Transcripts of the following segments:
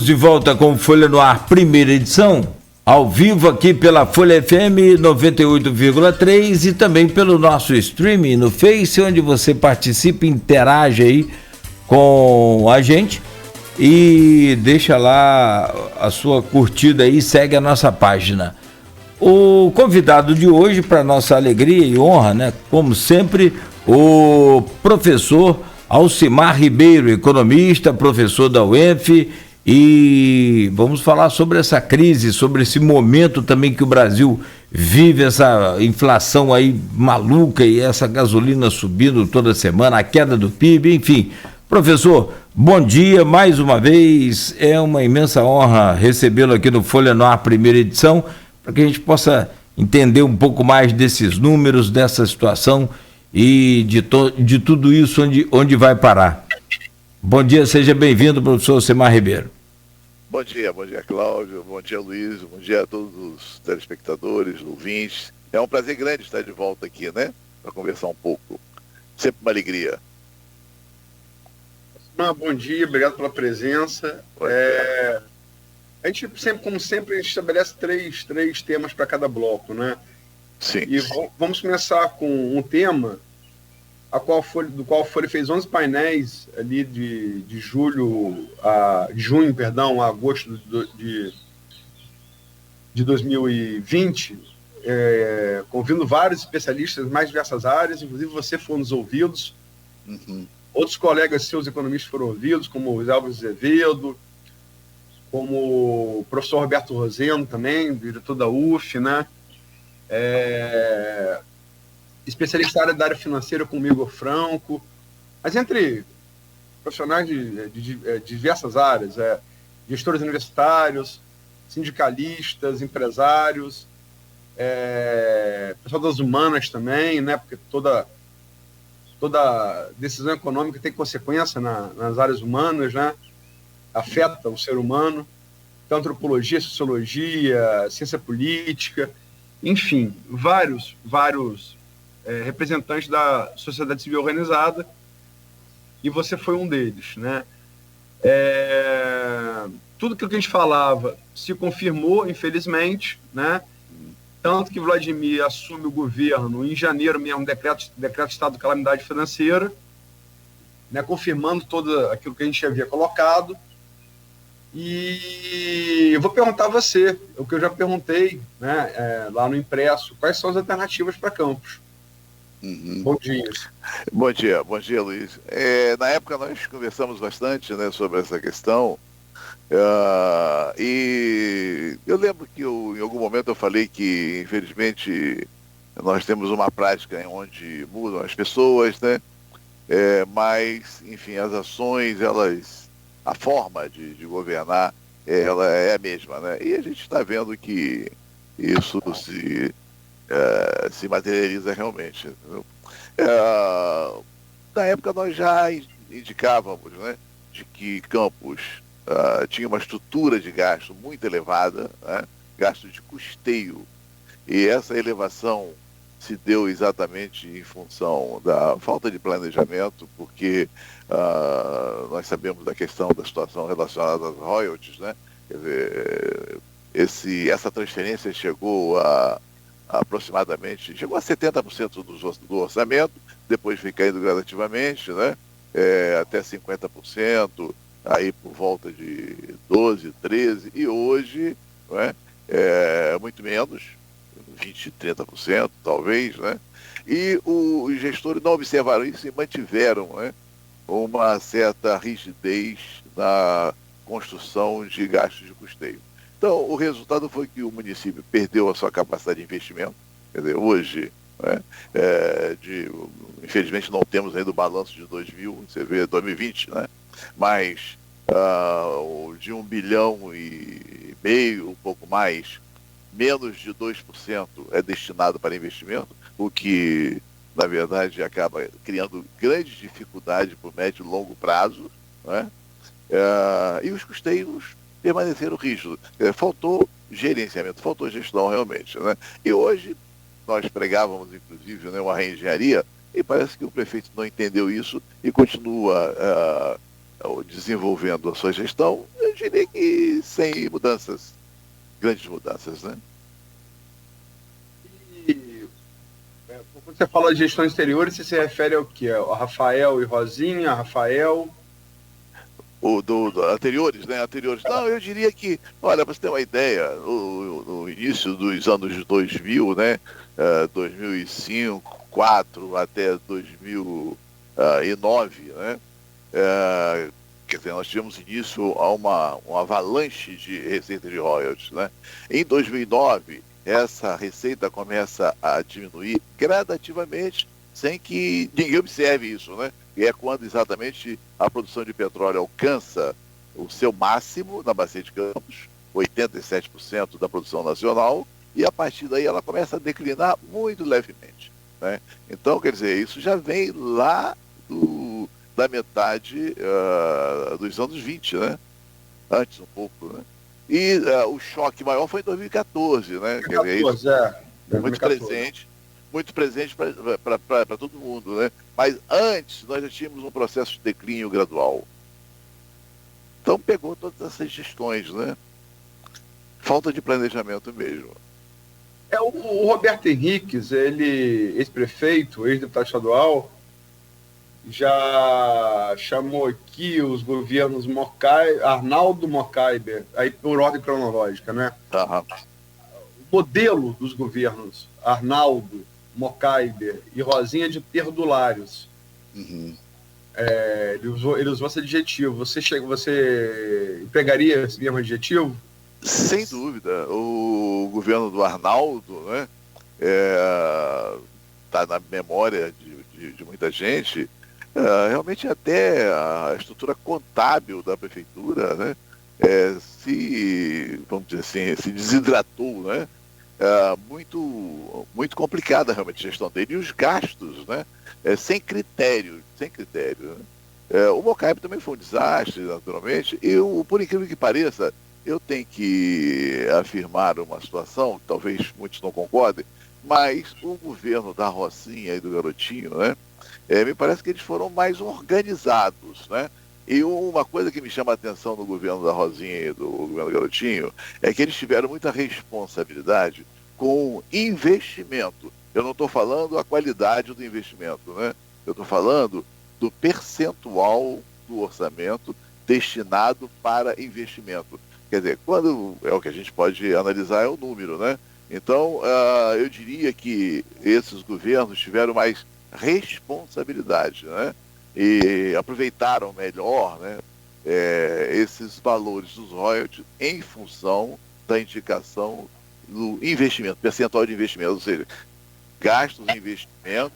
De volta com Folha no Ar, primeira edição, ao vivo aqui pela Folha FM 98,3 e também pelo nosso streaming no Face, onde você participa, interage aí com a gente e deixa lá a sua curtida aí, segue a nossa página. O convidado de hoje, para nossa alegria e honra, né, como sempre, o professor Alcimar Ribeiro, economista, professor da UENF. E vamos falar sobre essa crise, sobre esse momento também que o Brasil vive, essa inflação aí maluca e essa gasolina subindo toda semana, a queda do PIB, enfim. Professor, bom dia mais uma vez, é uma imensa honra recebê-lo aqui no Folha no Ar, primeira edição, para que a gente possa entender um pouco mais desses números, dessa situação e de tudo isso onde vai parar. Bom dia, seja bem-vindo, professor Alcimar Ribeiro. Bom dia Cláudio, bom dia Luiz, bom dia a todos os telespectadores, ouvintes. É um prazer grande estar de volta aqui, né? Para conversar um pouco. Sempre uma alegria. Bom dia, obrigado pela presença. A gente sempre, como sempre, a gente estabelece três temas para cada bloco, né? Sim. E vamos começar com um tema do qual a Folha fez 11 painéis ali de junho a agosto de 2020, convidando vários especialistas das mais diversas áreas, inclusive você foi um dos ouvidos. Uhum. Outros colegas seus economistas foram ouvidos, como o Álvaro Azevedo, como o professor Roberto Roseno também, diretor da UF, né? Especialista da área financeira como Igor Franco, mas entre profissionais de diversas áreas, gestores universitários, sindicalistas, empresários, pessoal das humanas também, né? Porque toda decisão econômica tem consequência nas áreas humanas, né? Afeta o ser humano, então, antropologia, sociologia, ciência política, enfim, vários representantes da sociedade civil organizada, e você foi um deles, né? Tudo aquilo que a gente falava se confirmou, infelizmente, né? Tanto que Vladimir assume o governo em janeiro mesmo, decreto de estado de calamidade financeira, né? Confirmando tudo aquilo que a gente havia colocado. E eu vou perguntar a você, o que eu já perguntei, né, lá no impresso, quais são as alternativas para Campos? Uhum. Bom dia. Bom dia Luiz. Na época nós conversamos bastante, né, sobre essa questão, e eu lembro que em algum momento eu falei que, infelizmente, nós temos uma prática onde mudam as pessoas, né, mas, enfim, as ações, a forma de governar, ela é a mesma, né, e a gente está vendo que isso se materializa realmente. Na época nós já indicávamos, né, de que Campos tinha uma estrutura de gasto muito elevada, né, gasto de custeio, e essa elevação se deu exatamente em função da falta de planejamento, porque nós sabemos da questão da situação relacionada às royalties, né? Quer dizer, essa transferência chegou a 70% do orçamento, depois foi caindo gradativamente, né? Até 50%, aí por volta de 12%, 13%, e hoje, né, muito menos, 20%, 30%, talvez, né? E os gestores não observaram isso e mantiveram, né, uma certa rigidez na construção de gastos de custeio. Então, o resultado foi que o município perdeu a sua capacidade de investimento. Quer dizer, hoje, né, infelizmente não temos ainda o balanço de 2020, né? Mas de 1,5 bilhão, um pouco mais, menos de 2% é destinado para investimento, o que, na verdade, acaba criando grandes dificuldades para o médio e longo prazo, né? E os custeios permaneceram rígidos. Faltou gerenciamento, faltou gestão realmente, né? E hoje nós pregávamos, inclusive, né, uma reengenharia, e parece que o prefeito não entendeu isso e continua desenvolvendo a sua gestão diria que sem mudanças, grandes mudanças, né? E, quando você fala de gestões exteriores, você se refere ao quê? A Rafael e Rosinha, Rafael... Anteriores, né? Anteriores. Não, eu diria que, olha, para você ter uma ideia, no início dos anos 2000, né? 2005, 2004 até 2009, né? Quer dizer, nós tivemos início a uma avalanche de receita de royalties, né? Em 2009, essa receita começa a diminuir gradativamente, sem que ninguém observe isso, né? E é quando exatamente a produção de petróleo alcança o seu máximo na Bacia de Campos, 87% da produção nacional, e a partir daí ela começa a declinar muito levemente, né? Então, quer dizer, isso já vem lá da metade dos anos 20, né? Antes um pouco, né? E o choque maior foi em 2014, né? 2014, quer dizer, isso, muito 2014. presente para todo mundo, né? Mas antes nós já tínhamos um processo de declínio gradual. Então pegou todas essas gestões, né? Falta de planejamento mesmo. O Roberto Henriques, ele, ex-prefeito, ex-deputado estadual, já chamou aqui os governos Arnaldo Mocaiber, aí por ordem cronológica, né? Tá. O modelo dos governos Arnaldo, Mocaiber e Rosinha de perdulários. Uhum. Ele usou esse adjetivo. Você empregaria esse mesmo adjetivo? Sem dúvida. O governo do Arnaldo, né, tá na memória de muita gente. Realmente até a estrutura contábil da prefeitura, né, vamos dizer assim, se desidratou, né? Muito complicada realmente a gestão dele, e os gastos, né, sem critério, né? O Mocaibe também foi um desastre, naturalmente, e por incrível que pareça, eu tenho que afirmar uma situação, que talvez muitos não concordem, mas o governo da Rocinha e do Garotinho, né, me parece que eles foram mais organizados, né? E uma coisa que me chama a atenção no governo da Rosinha e do governo do Garotinho é que eles tiveram muita responsabilidade com investimento. Eu não estou falando a qualidade do investimento, né? Eu estou falando do percentual do orçamento destinado para investimento. Quer dizer, quando é o que a gente pode analisar é o número, né? Então, eu diria que esses governos tiveram mais responsabilidade, né? E aproveitaram melhor, né, esses valores dos royalties em função da indicação do investimento, percentual de investimento, ou seja, gastos em investimento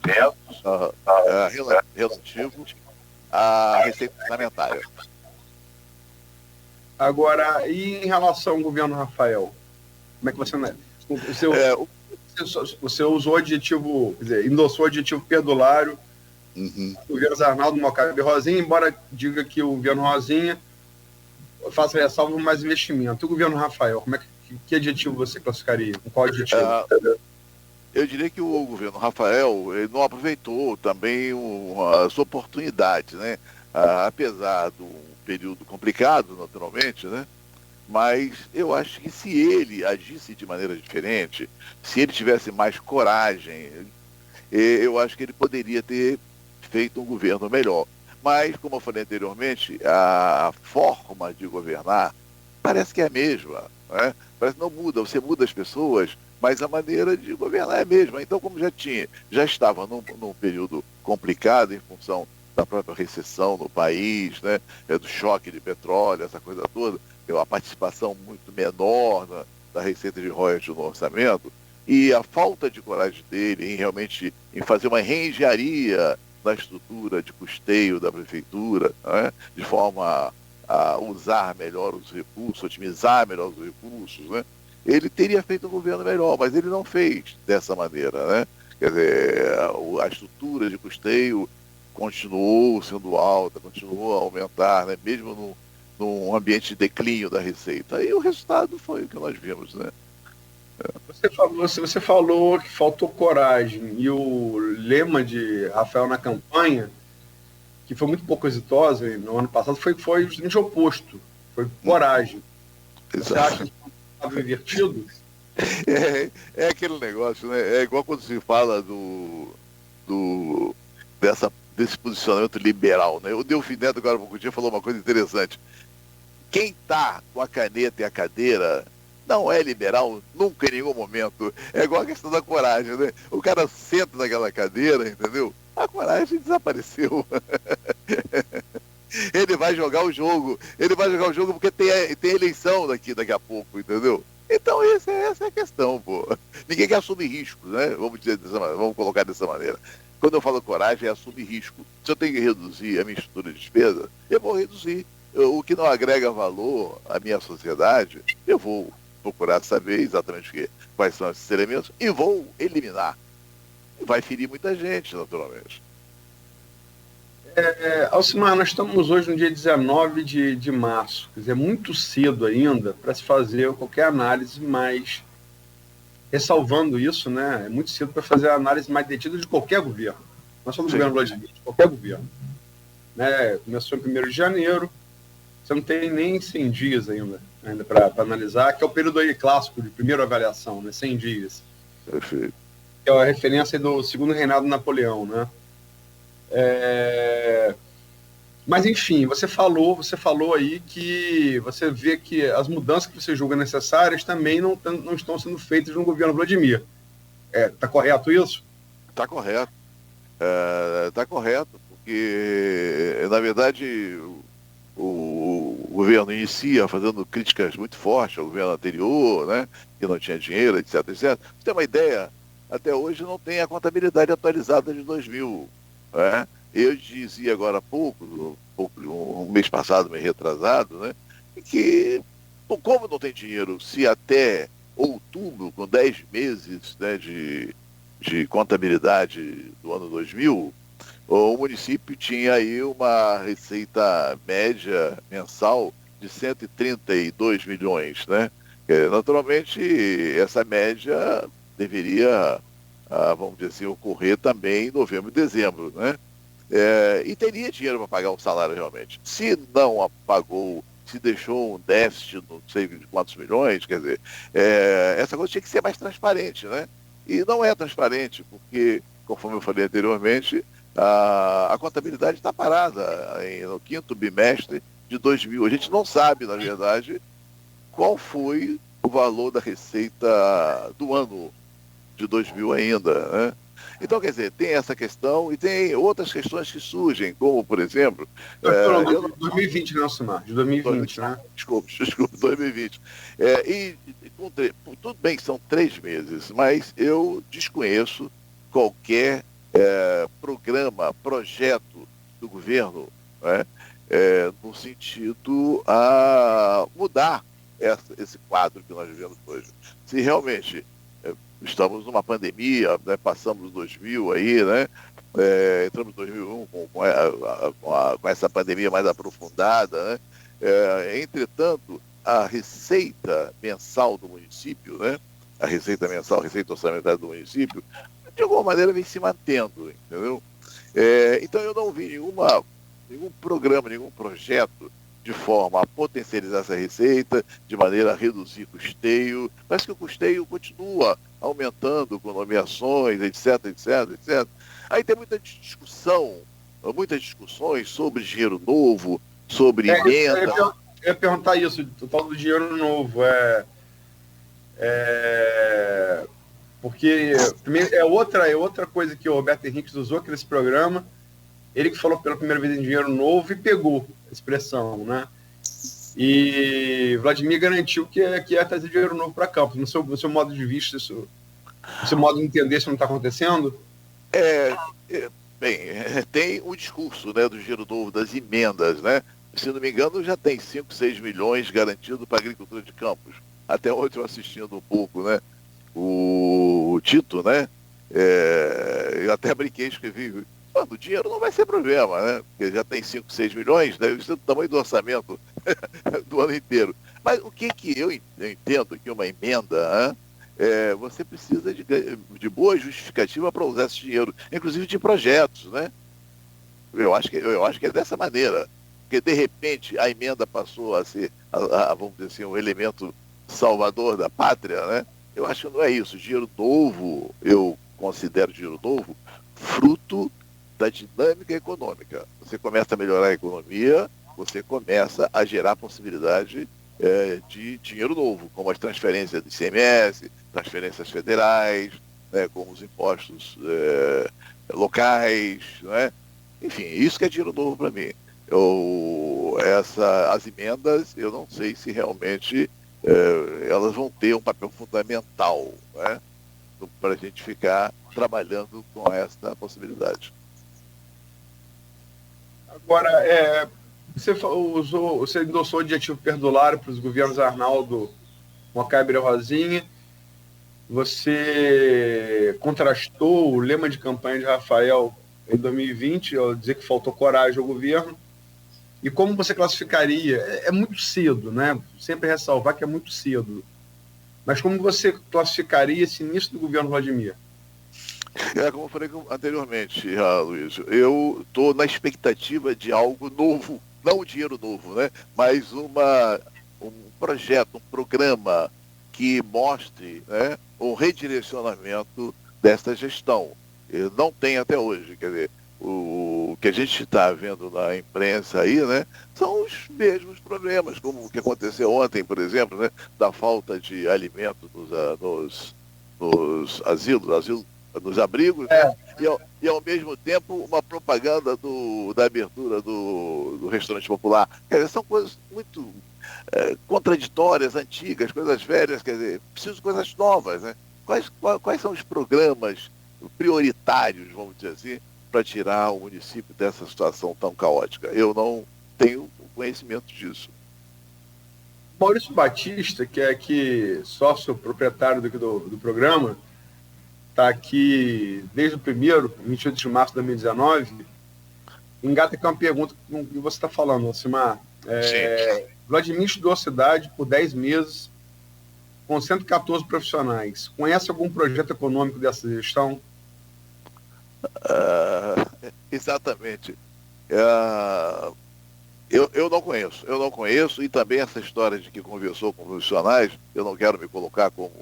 relativos à receita orçamentária. Agora, e em relação ao governo Rafael? Como é que você... Você usou o adjetivo, quer dizer, endossou o adjetivo perdulário. Uhum. O governo Arnaldo, Mocaibe e Rosinha, embora diga que o governo Rosinha faça ressalva mais investimento. O governo Rafael, que adjetivo você classificaria? Com qual adjetivo? Eu diria que o governo Rafael ele não aproveitou também as oportunidades, né? Apesar do período complicado, naturalmente, né? Mas eu acho que se ele agisse de maneira diferente, se ele tivesse mais coragem, eu acho que ele poderia ter feito um governo melhor. Mas, como eu falei anteriormente, a forma de governar parece que é a mesma, né? Parece que não muda, você muda as pessoas, mas a maneira de governar é a mesma. Então, como já estava num período complicado em função da própria recessão no país, né? Do choque de petróleo, essa coisa toda, uma participação muito menor da receita de royalties no orçamento, e a falta de coragem dele em fazer uma reengenharia da estrutura de custeio da prefeitura, né, de forma a usar melhor os recursos, otimizar melhor os recursos, né, ele teria feito um governo melhor, mas ele não fez dessa maneira, né? Quer dizer, a estrutura de custeio continuou sendo alta, continuou a aumentar, né, mesmo num ambiente de declínio da receita. E o resultado foi o que nós vimos, né? Você falou que faltou coragem, e o lema de Rafael na campanha, que foi muito pouco exitosa no ano passado, foi justamente o oposto. Foi coragem. Você Exato. acha que estava invertido? É aquele negócio, né? É igual quando se fala desse posicionamento liberal, né? O Delfim Neto, agora há pouco dia, falou uma coisa interessante. Quem está com a caneta e a cadeira não é liberal nunca, em nenhum momento. É igual a questão da coragem, né? O cara senta naquela cadeira, entendeu? A coragem desapareceu. Ele vai jogar o jogo porque tem eleição daqui a pouco, entendeu? Então essa é a questão, pô. Ninguém quer assumir risco, né? Vamos colocar dessa maneira. Quando eu falo coragem, é assumir risco. Se eu tenho que reduzir a minha estrutura de despesa, eu vou reduzir. O que não agrega valor à minha sociedade, eu vou procurar saber exatamente quais são esses elementos e vou eliminar. Vai ferir muita gente, naturalmente. Alcimar, nós estamos hoje no dia 19 de março. Quer dizer, é muito cedo ainda para se fazer qualquer análise, mas ressalvando isso, né? É muito cedo para fazer a análise mais detida de qualquer governo. Não só do governo Vladimir, de qualquer governo. Né? Começou em 1º de janeiro, você não tem nem 100 dias ainda para analisar, que é o período aí clássico de primeira avaliação, né? 100 dias. Perfeito. Que é a referência do segundo reinado de Napoleão, né? Mas, enfim, você falou aí que você vê que as mudanças que você julga necessárias também não estão sendo feitas no governo Vladimir. Está correto isso? Está correto. Está correto, porque, na verdade, o governo inicia fazendo críticas muito fortes ao governo anterior, né, que não tinha dinheiro, etc, etc. Você tem uma ideia, até hoje não tem a contabilidade atualizada de 2000. Né? Eu dizia agora há pouco, um mês passado, mês retrasado, né, que, como não tem dinheiro, se até outubro, com 10 meses, né, de contabilidade do ano 2000, o município tinha aí uma receita média mensal de 132 milhões, né? Naturalmente, essa média deveria, vamos dizer assim, ocorrer também em novembro e dezembro, né? E teria dinheiro para pagar um salário realmente. Se não pagou, se deixou um déficit, não sei de quantos milhões, quer dizer, essa coisa tinha que ser mais transparente, né? E não é transparente, porque, conforme eu falei anteriormente, a contabilidade está parada no 5º bimestre de 2000. A gente não sabe, na verdade, qual foi o valor da receita do ano de 2000 ainda, né? Então, quer dizer, tem essa questão e tem outras questões que surgem, como, por exemplo... 2020, né, Alcimar? De 2020, né? Desculpe, 2020. Tudo bem que são 3 meses, mas eu desconheço qualquer projeto do governo, né, no sentido a mudar esse quadro que nós vivemos hoje. Se realmente estamos numa pandemia, né, passamos 2000 aí, né, entramos em 2001 com essa pandemia mais aprofundada, né, entretanto, a receita mensal do município, né, a receita orçamentária do município, de alguma maneira vem se mantendo, entendeu? Então eu não vi nenhum programa, nenhum projeto de forma a potencializar essa receita, de maneira a reduzir custeio. Parece que o custeio continua aumentando com nomeações, etc, etc, etc. Aí tem muitas discussões sobre dinheiro novo, sobre emenda. Eu ia perguntar isso, o tal do dinheiro novo. Porque é outra coisa que o Roberto Henrique usou aqui nesse programa. Ele que falou pela primeira vez em dinheiro novo e pegou a expressão, né? E Vladimir garantiu que ia trazer dinheiro novo para Campos. No seu modo de vista, no seu modo de entender, isso não está acontecendo? Bem, tem o discurso, né, do dinheiro novo, das emendas, né? Se não me engano, já tem 5, 6 milhões garantido para a agricultura de Campos. Até ontem eu assistindo um pouco, né? O Tito, né? Eu até brinquei, escrevi, o dinheiro não vai ser problema, né? Porque já tem 5, 6 milhões, né? Isso é o tamanho do orçamento do ano inteiro. Mas o que eu entendo que uma emenda, né? Você precisa de boa justificativa para usar esse dinheiro, inclusive de projetos, né? Eu acho que é dessa maneira. porque de repente a emenda passou a ser, vamos dizer assim, um elemento salvador da pátria, né? Eu acho que não é isso. Dinheiro novo, eu considero dinheiro novo fruto da dinâmica econômica. Você começa a melhorar a economia, você começa a gerar possibilidade de dinheiro novo, como as transferências do ICMS, transferências federais, né, como os impostos locais, né? Enfim, isso que é dinheiro novo para mim. As emendas, eu não sei se realmente elas vão ter um papel fundamental, né, para a gente ficar trabalhando com essa possibilidade. Agora, você endossou o adjetivo perdulário para os governos Arnaldo, Mocaibe e Rosinha. Você contrastou o lema de campanha de Rafael em 2020, ao dizer que faltou coragem ao governo. E como você classificaria? É muito cedo, né? Sempre ressalvar que é muito cedo. Mas como você classificaria esse início do governo Vladimir? Como eu falei anteriormente, Luiz, eu estou na expectativa de algo novo, não um dinheiro novo, né? Mas um projeto, um programa que mostre, né, um redirecionamento dessa gestão. Não tem até hoje, quer dizer, o que a gente está vendo na imprensa aí, né, são os mesmos problemas, como o que aconteceu ontem, por exemplo, né, da falta de alimento nos asilos, nos abrigos, né, e ao mesmo tempo uma propaganda da abertura do restaurante popular. Quer dizer, são coisas muito contraditórias, antigas, coisas velhas, quer dizer, preciso de coisas novas, né? Quais são os programas prioritários, vamos dizer assim, para tirar o município dessa situação tão caótica? Eu não tenho conhecimento disso. Maurício Batista, que é aqui sócio proprietário do programa, está aqui desde o primeiro, 28 de março de 2019, engata aqui uma pergunta que você está falando, Alcimar. Vladimir estudou a cidade por 10 meses, com 114 profissionais. Conhece algum projeto econômico dessa gestão? Exatamente. Eu não conheço, e também essa história de que conversou com profissionais, eu não quero me colocar como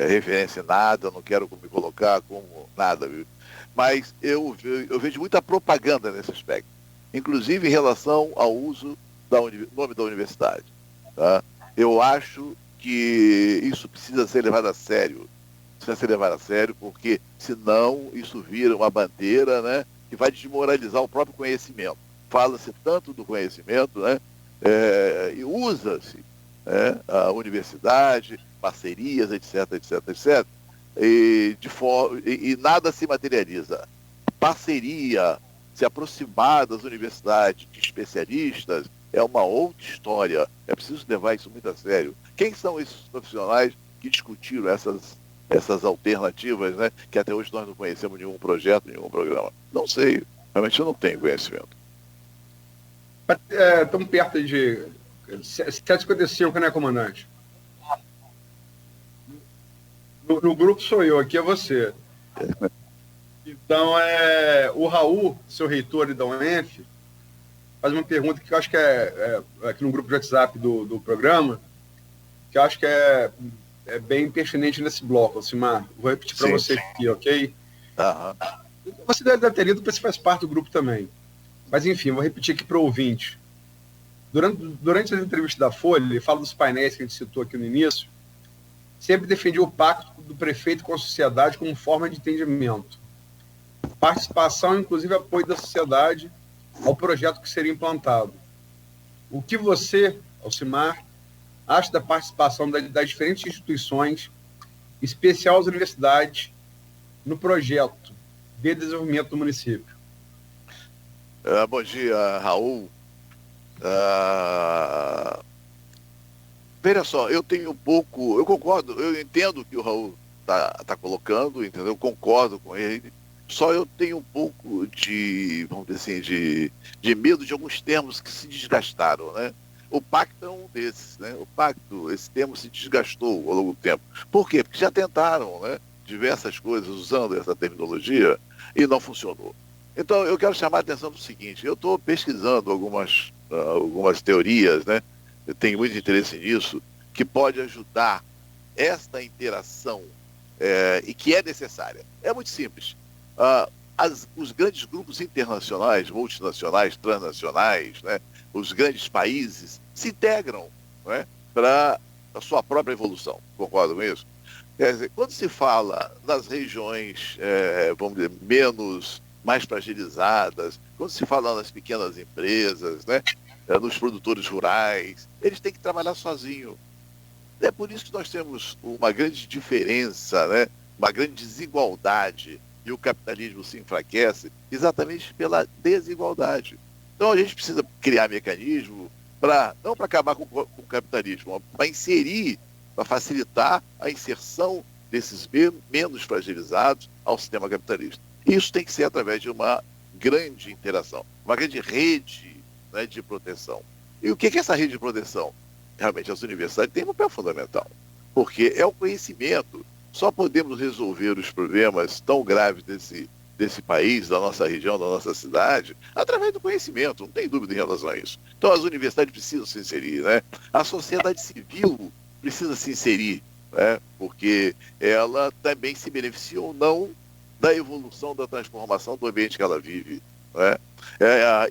referência em nada, eu não quero me colocar como nada, viu? Mas eu vejo muita propaganda nesse aspecto, inclusive em relação ao uso do nome da universidade. Tá? Eu acho que isso precisa ser levado a sério. Porque senão isso vira uma bandeira, né, que vai desmoralizar o próprio conhecimento. Fala-se tanto do conhecimento, né, e usa-se, né, a universidade, parcerias, etc. E nada se materializa. Parceria, se aproximar das universidades, de especialistas, é uma outra história. É preciso levar isso muito a sério. Quem são esses profissionais que discutiram essas alternativas, né, que até hoje nós não conhecemos nenhum projeto, nenhum programa? Não sei. Realmente eu não tenho conhecimento. Estamos perto de 7h55, né, comandante? No grupo sou eu, aqui é você. Então, o Raul, seu reitor da UENF, faz uma pergunta que eu acho que aqui no grupo de WhatsApp do programa, que eu acho que é bem pertinente nesse bloco, Alcimar. Vou repetir para você aqui, ok? Você deve ter lido, porque você faz parte do grupo também. Mas, enfim, vou repetir aqui para o ouvinte. Durante as entrevistas da Folha, ele fala dos painéis que a gente citou aqui no início, sempre defendia o pacto do prefeito com a sociedade como forma de entendimento. Participação, inclusive apoio da sociedade ao projeto que seria implantado. O que você, Alcimar, acha da participação das diferentes instituições, em especial as universidades, no projeto de desenvolvimento do município? Bom dia, Raul. Veja só, eu concordo, eu entendo o que o Raul está colocando, entendeu? Eu concordo com ele, só eu tenho um pouco vamos dizer assim, de medo de alguns termos que se desgastaram, né? O pacto é um desses, né? Esse termo se desgastou ao longo do tempo. Por quê? Porque já tentaram, né, diversas coisas usando essa terminologia e não funcionou. Então, eu quero chamar a atenção para o seguinte: eu estou pesquisando algumas teorias, né? Eu tenho muito interesse nisso, que pode ajudar esta interação e que é necessária. É muito simples. Os grandes grupos internacionais, multinacionais, transnacionais, né? Os grandes países se integram, né? Para a sua própria evolução. Concordo com isso? Quer dizer, quando se fala nas regiões, vamos dizer, mais fragilizadas, quando se fala nas pequenas empresas, né, nos produtores rurais, eles têm que trabalhar sozinhos. É por isso que nós temos uma grande diferença, né, uma grande desigualdade, e o capitalismo se enfraquece exatamente pela desigualdade. Então a gente precisa criar mecanismo não para acabar com o capitalismo, para inserir, para facilitar a inserção desses menos fragilizados ao sistema capitalista. Isso tem que ser através de uma grande interação, uma grande rede, né, de proteção. E o que é essa rede de proteção? Realmente as universidades têm um papel fundamental, porque é o conhecimento. Só podemos resolver os problemas tão graves desse país, da nossa região, da nossa cidade, através do conhecimento, não tem dúvida em relação a isso. Então as universidades precisam se inserir, né? A sociedade civil precisa se inserir, né? Porque ela também se beneficia ou não da evolução, da transformação do ambiente que ela vive, né?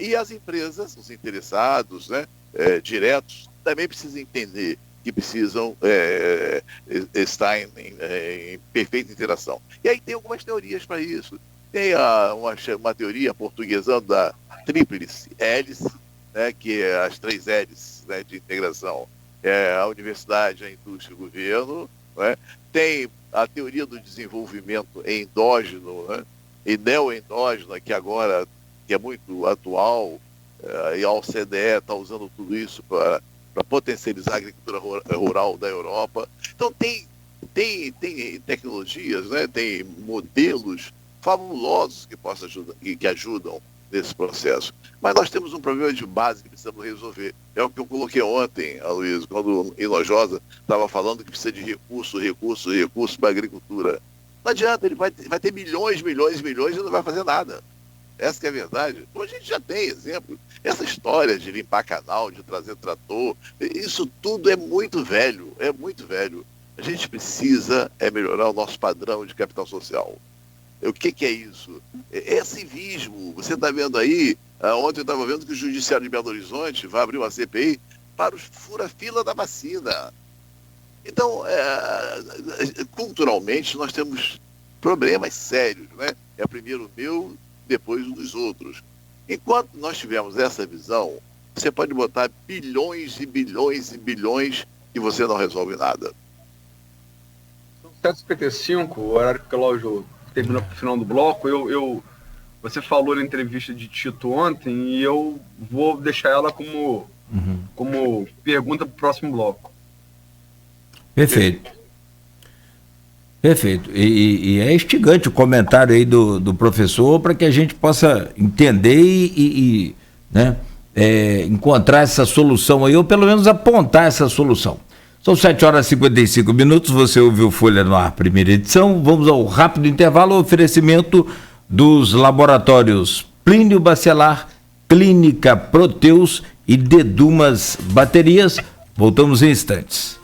E as empresas, os interessados, né, diretos, também precisam entender que precisam estar em perfeita interação. E aí tem algumas teorias para isso. Tem uma teoria portuguesando da tríplice hélice, né, que é as 3 hélices, né, de integração. A universidade, a indústria e o governo, né? Tem a teoria do desenvolvimento endógeno, né? E neoendógeno, que agora é muito atual, e a OCDE está usando tudo isso para potencializar a agricultura rural da Europa. Então tem tecnologias, né? Tem modelos fabulosos que ajudam nesse processo. Mas nós temos um problema de base que precisamos resolver. É o que eu coloquei ontem, Aloysio, quando o Hinojosa estava falando que precisa de recursos para a agricultura. Não adianta, ele vai ter milhões e não vai fazer nada. Essa que é a verdade. Então a gente já tem exemplo. Essa história de limpar canal, de trazer trator, isso tudo é muito velho, A gente precisa melhorar o nosso padrão de capital social. O que é isso? É civismo. Você está vendo aí, ontem eu estava vendo que o Judiciário de Belo Horizonte vai abrir uma CPI para os fura-fila da vacina. Então, culturalmente, nós temos problemas sérios, né? É primeiro o meu, depois o dos outros. Enquanto nós tivermos essa visão, você pode botar bilhões e bilhões e bilhões e você não resolve nada. 7h55, o horário que o relógio terminou para o final do bloco, você falou na entrevista de Tito ontem e eu vou deixar ela como pergunta para o próximo bloco. Perfeito. E é instigante o comentário aí do professor para que a gente possa entender e encontrar essa solução aí, ou pelo menos apontar essa solução. São 7h55, você ouviu Folha no Ar, primeira edição. Vamos ao rápido intervalo, oferecimento dos laboratórios Plínio Bacelar, Clínica Proteus e Dedumas Baterias. Voltamos em instantes.